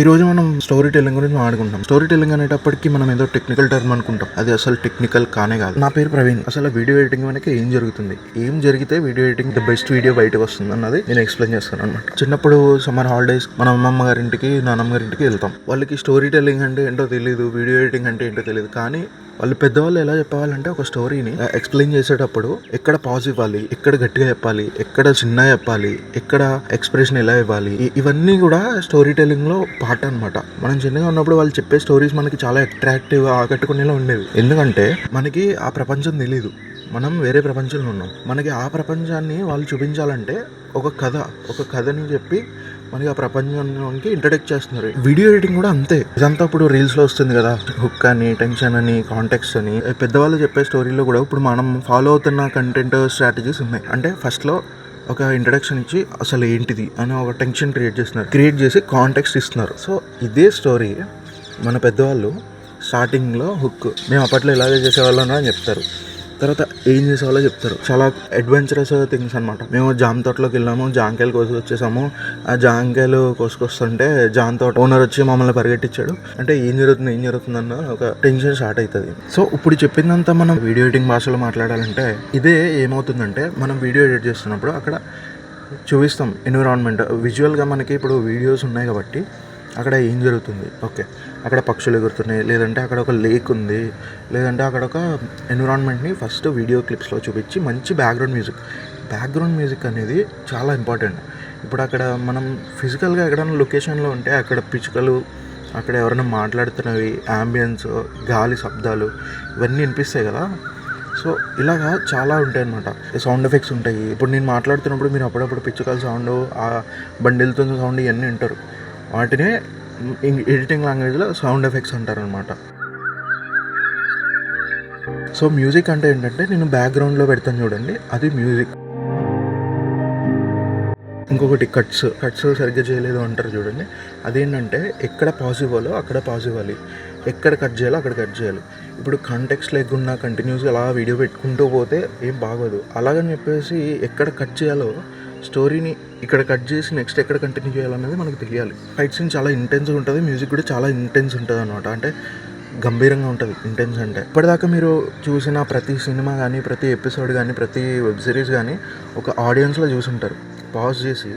ఈరోజు మనం story telling గురించి మాట్లాడుకుంటాం. స్టోరీ టెల్లింగ్ అనేటప్పటికి మనం ఏదో టెక్నికల్ టర్మ్ అనుకుంటాం, అది అసలు టెక్నికల్ కానే కాదు. నా పేరు ప్రవీణ్. అసలు వీడియో ఎడిటింగ్ వెనక ఏం జరుగుతుంది, ఏం జరిగితే video editing the best video బయటకు వస్తుంది అన్నది నేను ఎక్స్ప్లెయిన్ చేస్తాను అనమాట. చిన్నప్పుడు సమ్మర్ హాలిడేస్ మన అమ్మమ్మ గారింటికి నాన్నమ్మ గారింటికి వెళ్తాం. వాళ్ళకి స్టోరీ టెల్లింగ్ అంటే ఏంటో తెలియదు, వీడియో ఎడిటింగ్ అంటే ఏంటో తెలియదు. కానీ వాళ్ళు పెద్దవాళ్ళు ఎలా చెప్పాలంటే ఒక స్టోరీని ఎక్స్ప్లెయిన్ చేసేటప్పుడు ఎక్కడ పాజ్ ఇవ్వాలి, ఎక్కడ గట్టిగా చెప్పాలి, ఎక్కడ చిన్నగా చెప్పాలి, ఎక్కడ ఎక్స్ప్రెషన్ ఎలా ఇవ్వాలి, ఇవన్నీ కూడా స్టోరీ టెల్లింగ్ లో పార్ట్ అనమాట. మనం చిన్నగా ఉన్నప్పుడు వాళ్ళు చెప్పే స్టోరీస్ మనకి చాలా అట్రాక్టివ్ గా ఆకట్టుకునేలా ఉండేవి. ఎందుకంటే మనకి ఆ ప్రపంచం తెలీదు, మనం వేరే ప్రపంచంలో ఉన్నాం. మనకి ఆ ప్రపంచాన్ని వాళ్ళు చూపించాలంటే ఒక కథని చెప్పి మనకి ఆ ప్రపంచానికి ఇంట్రడక్ట్ చేస్తున్నారు. వీడియో ఎడిటింగ్ కూడా అంతే. ఇదంతా ఇప్పుడు రీల్స్ లో వస్తుంది కదా, హుక్ అని, టెన్షన్ అని, కాంటెక్స్ట్ అని. పెద్దవాళ్ళు చెప్పే స్టోరీలో కూడా ఇప్పుడు మనం ఫాలో అవుతున్న కంటెంట్ స్ట్రాటజీస్ ఉన్నాయి. అంటే ఫస్ట్ లో ఒక ఇంట్రడక్షన్ ఇచ్చి అసలు ఏంటిది అని ఒక టెన్షన్ క్రియేట్ చేసి కాంటెక్స్ట్ ఇస్తున్నారు. సో ఇదే స్టోరీ మన పెద్దవాళ్ళు స్టార్టింగ్లో హుక్ మేము అప్పట్లో ఇలాగే చేసేవాళ్ళం అని చెప్తారు. తర్వాత ఏం చేసేవాళ్ళో చెప్తారు. చాలా అడ్వెంచరస్ థింగ్స్ అనమాట. మేము జామ తోటలోకి వెళ్ళాము, జాంకాయలు కోసుకొచ్చేసాము. ఆ జాంకాయలు కోసుకొస్తుంటే జామ తోట ఓనర్ వచ్చి మమ్మల్ని పరిగెట్టించాడు. అంటే ఏం జరుగుతుంది అన్న ఒక టెన్షన్ స్టార్ట్ అవుతుంది. సో ఇప్పుడు చెప్పిందంతా మనం వీడియో ఎడిటింగ్ భాషలో మాట్లాడాలంటే ఇదే ఏమవుతుందంటే, మనం వీడియో ఎడిట్ చేస్తున్నప్పుడు అక్కడ చూపిస్తాం ఎన్విరాన్మెంట్ విజువల్గా. మనకి ఇప్పుడు వీడియోస్ ఉన్నాయి కాబట్టి అక్కడ ఏం జరుగుతుంది, ఓకే అక్కడ పక్షులు ఎగురుతున్నాయి, లేదంటే అక్కడ ఒక లేక్ ఉంది, లేదంటే అక్కడ ఒక ఎన్విరాన్మెంట్ని ఫస్ట్ వీడియో క్లిప్స్లో చూపించి మంచి బ్యాక్గ్రౌండ్ మ్యూజిక్ అనేది చాలా ఇంపార్టెంట్. ఇప్పుడు అక్కడ మనం ఫిజికల్గా ఎక్కడైనా లొకేషన్లో ఉంటే అక్కడ పిచ్చుకలు, అక్కడ ఎవరైనా మాట్లాడుతున్నవి, యాంబియన్స్, గాలి శబ్దాలు ఇవన్నీ వినిపిస్తాయి కదా. సో ఇలాగా చాలా ఉంటాయి అన్నమాట. సౌండ్ ఎఫెక్ట్స్ ఉంటాయి. ఇప్పుడు నేను మాట్లాడుతున్నప్పుడు మీరు అప్పుడప్పుడు పిచ్చుకల సౌండ్, ఆ బండి వెళ్తున్న సౌండ్ ఇవన్నీ వింటారు. వాటినే ఎడిటింగ్ లాంగ్వేజ్లో సౌండ్ ఎఫెక్ట్స్ అంటారు అనమాట. సో మ్యూజిక్ అంటే ఏంటంటే, నేను బ్యాక్గ్రౌండ్లో పెడతాను చూడండి, అది మ్యూజిక్. ఇంకొకటి కట్స్ సరిగ్గా చేయలేదు అంటారు చూడండి, అదేంటంటే ఎక్కడ పాజ్ ఇవ్వాలో అక్కడ పాజ్ ఇవ్వాలి, ఎక్కడ కట్ చేయాలో అక్కడ కట్ చేయాలి. ఇప్పుడు కాంటెక్స్ట్ లేకుండా కంటిన్యూస్గా అలా వీడియో పెట్టుకుంటూ పోతే ఏం బాగోదు. అలాగని చెప్పేసి ఎక్కడ కట్ చేయాలో, స్టోరీని ఇక్కడ కట్ చేసి నెక్స్ట్ ఎక్కడ కంటిన్యూ చేయాలనేది మనకు తెలియాలి. ఫైట్ సీన్ చాలా ఇంటెన్స్గా ఉంటుంది, మ్యూజిక్ కూడా చాలా ఇంటెన్స్ ఉంటుంది అనమాట. అంటే గంభీరంగా ఉంటుంది ఇంటెన్స్ అంటే. ఇప్పటిదాకా మీరు చూసిన ప్రతి సినిమా కానీ, ప్రతి ఎపిసోడ్ కానీ, ప్రతి వెబ్ సిరీస్ కానీ ఒక ఆడియన్స్లో చూసుంటారు. పాజ్ చేసి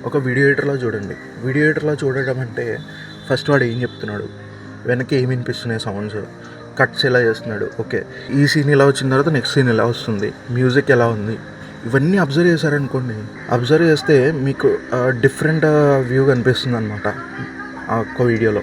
ఒక వీడియో ఎడిటర్లో చూడండి. వీడియో ఎడిటర్లో చూడడం అంటే ఫస్ట్ వాడు ఏం చెప్తున్నాడు, వెనక్కి ఏమి వినిపిస్తున్నాయి సౌండ్స్, కట్స్ ఎలా చేస్తున్నాడు, ఓకే ఈ సీన్ ఇలా వచ్చిన తర్వాత నెక్స్ట్ సీన్ ఎలా వస్తుంది, మ్యూజిక్ ఎలా ఉంది, ఇవన్నీ అబ్జర్వ్ చేశారనుకోండి. అబ్జర్వ్ చేస్తే మీకు డిఫరెంట్ వ్యూ కనిపిస్తుంది అనమాట ఆ ఒక్క వీడియోలో.